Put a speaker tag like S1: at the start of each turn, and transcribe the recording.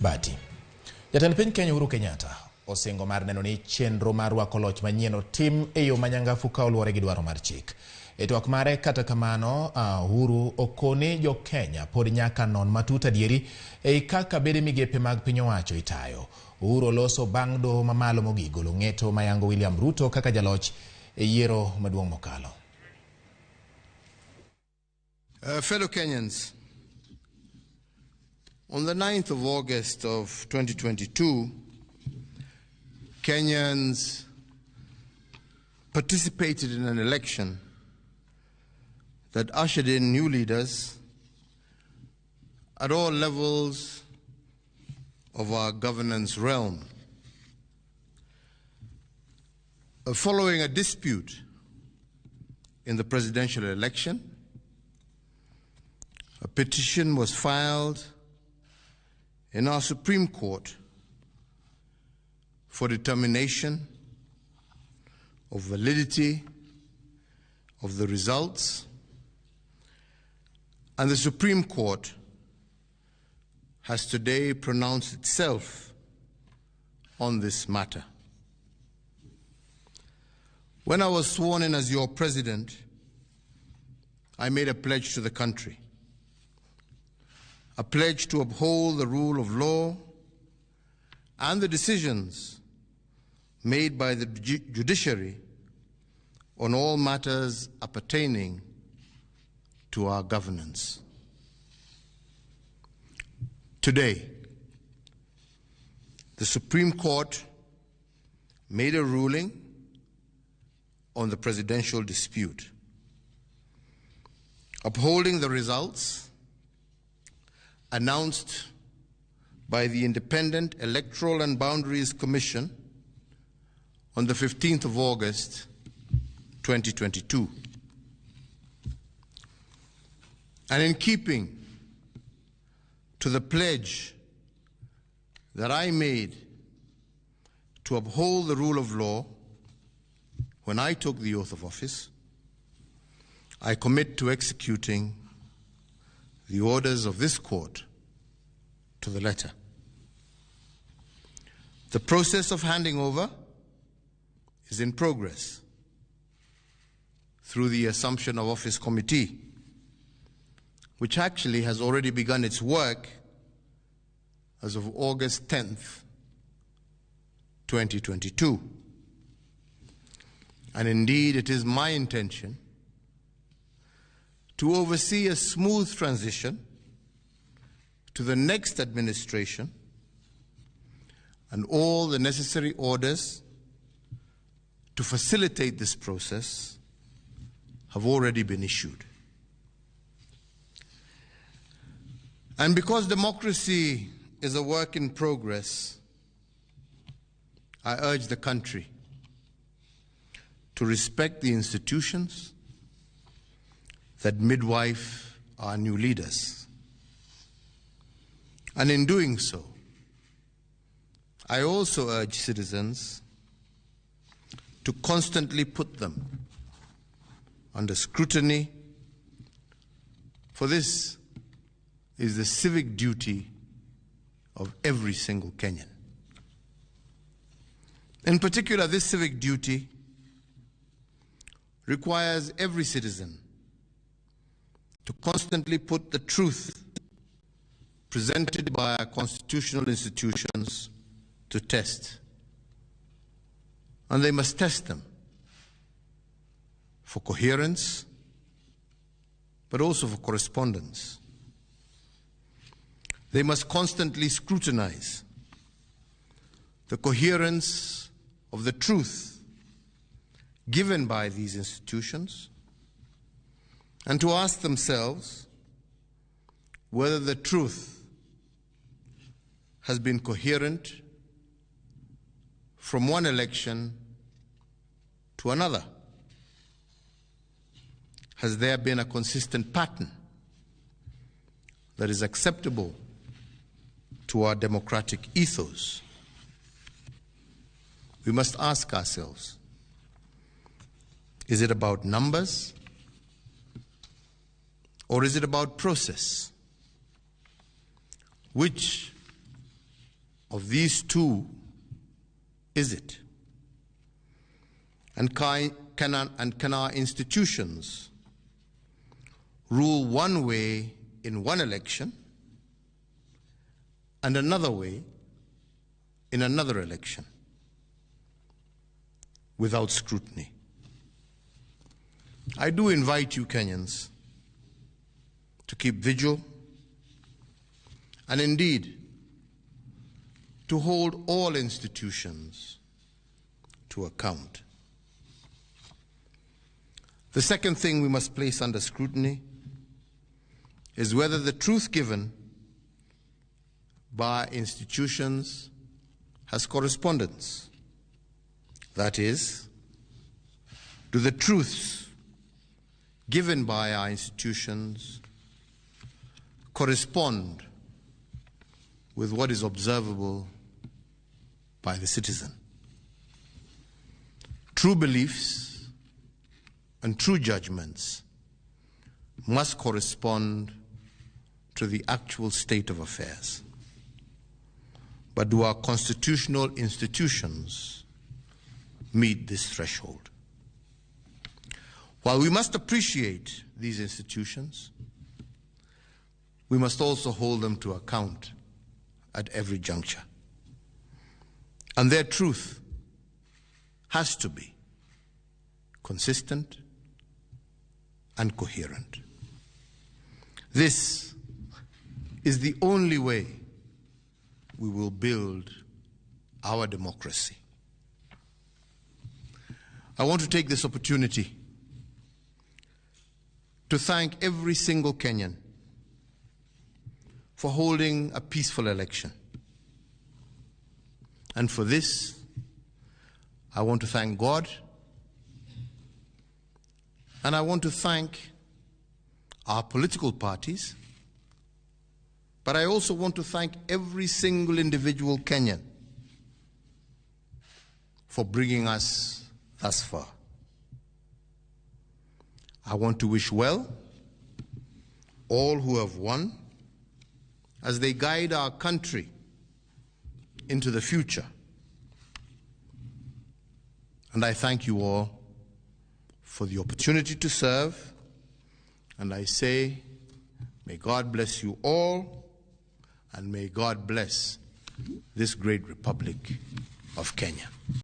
S1: Bati. Jatend piny Kenya Uhuru Kenyatta osingo mar neno ni chenro mar rwako loch manyien otim e yo manyangafu ka oluwore gi dwaro mar chik. E twak mare kata kamano, Uhuru okone jo Kenya pod nyaka non matut adieri e kaka bede migepe mag piny owacho itayo. Uhuru oloso bang' doho mamalo mogik golo ng'eto mayango William Ruto kaka jaloch e yiero maduong' mokalo.
S2: Fellow Kenyans, on the 9th of August of 2022, Kenyans participated in an election that ushered in new leaders at all levels of our governance realm. Following a dispute in the presidential election, a petition was filed in our Supreme Court for determination of validity of the results, and the Supreme Court has today pronounced itself on this matter. When I was sworn in as your president, I made a pledge to the country. A pledge to uphold the rule of law and the decisions made by the judiciary on all matters appertaining to our governance. Today, the Supreme Court made a ruling on the presidential dispute, upholding the results announced by the Independent Electoral and Boundaries Commission on the 15th of August, 2022. And in keeping to the pledge that I made to uphold the rule of law when I took the oath of office, I commit to executing the orders of this court to the letter. The process of handing over is in progress through the Assumption of Office Committee, which actually has already begun its work as of August 10th, 2022. And indeed, it is my intention to oversee a smooth transition to the next administration, and all the necessary orders to facilitate this process have already been issued. And because democracy is a work in progress, I urge the country to respect the institutions that midwife our new leaders. And in doing so, I also urge citizens to constantly put them under scrutiny, for this is the civic duty of every single Kenyan. In particular, this civic duty requires every citizen to constantly put the truth presented by our constitutional institutions to test. And they must test them for coherence, but also for correspondence. They must constantly scrutinize the coherence of the truth given by these institutions, and to ask themselves whether the truth has been coherent from one election to another. Has there been a consistent pattern that is acceptable to our democratic ethos? We must ask ourselves, is it about numbers, or is it about process? Which of these two is it? And can our institutions rule one way in one election and another way in another election without scrutiny? I do invite you, Kenyans, to keep vigil and indeed to hold all institutions to account. The second thing we must place under scrutiny is whether the truth given by institutions has correspondence. That is, do the truths given by our institutions correspond with what is observable by the citizen? True beliefs and true judgments must correspond to the actual state of affairs. But do our constitutional institutions meet this threshold? While we must appreciate these institutions, we must also hold them to account at every juncture. And their truth has to be consistent and coherent. This is the only way we will build our democracy. I want to take this opportunity to thank every single Kenyan for holding a peaceful election. And for this, I want to thank God, and I want to thank our political parties, but I also want to thank every single individual Kenyan for bringing us thus far. I want to wish well all who have won as they guide our country into the future. And I thank you all for the opportunity to serve, and I say, may God bless you all, and may God bless this great Republic of Kenya.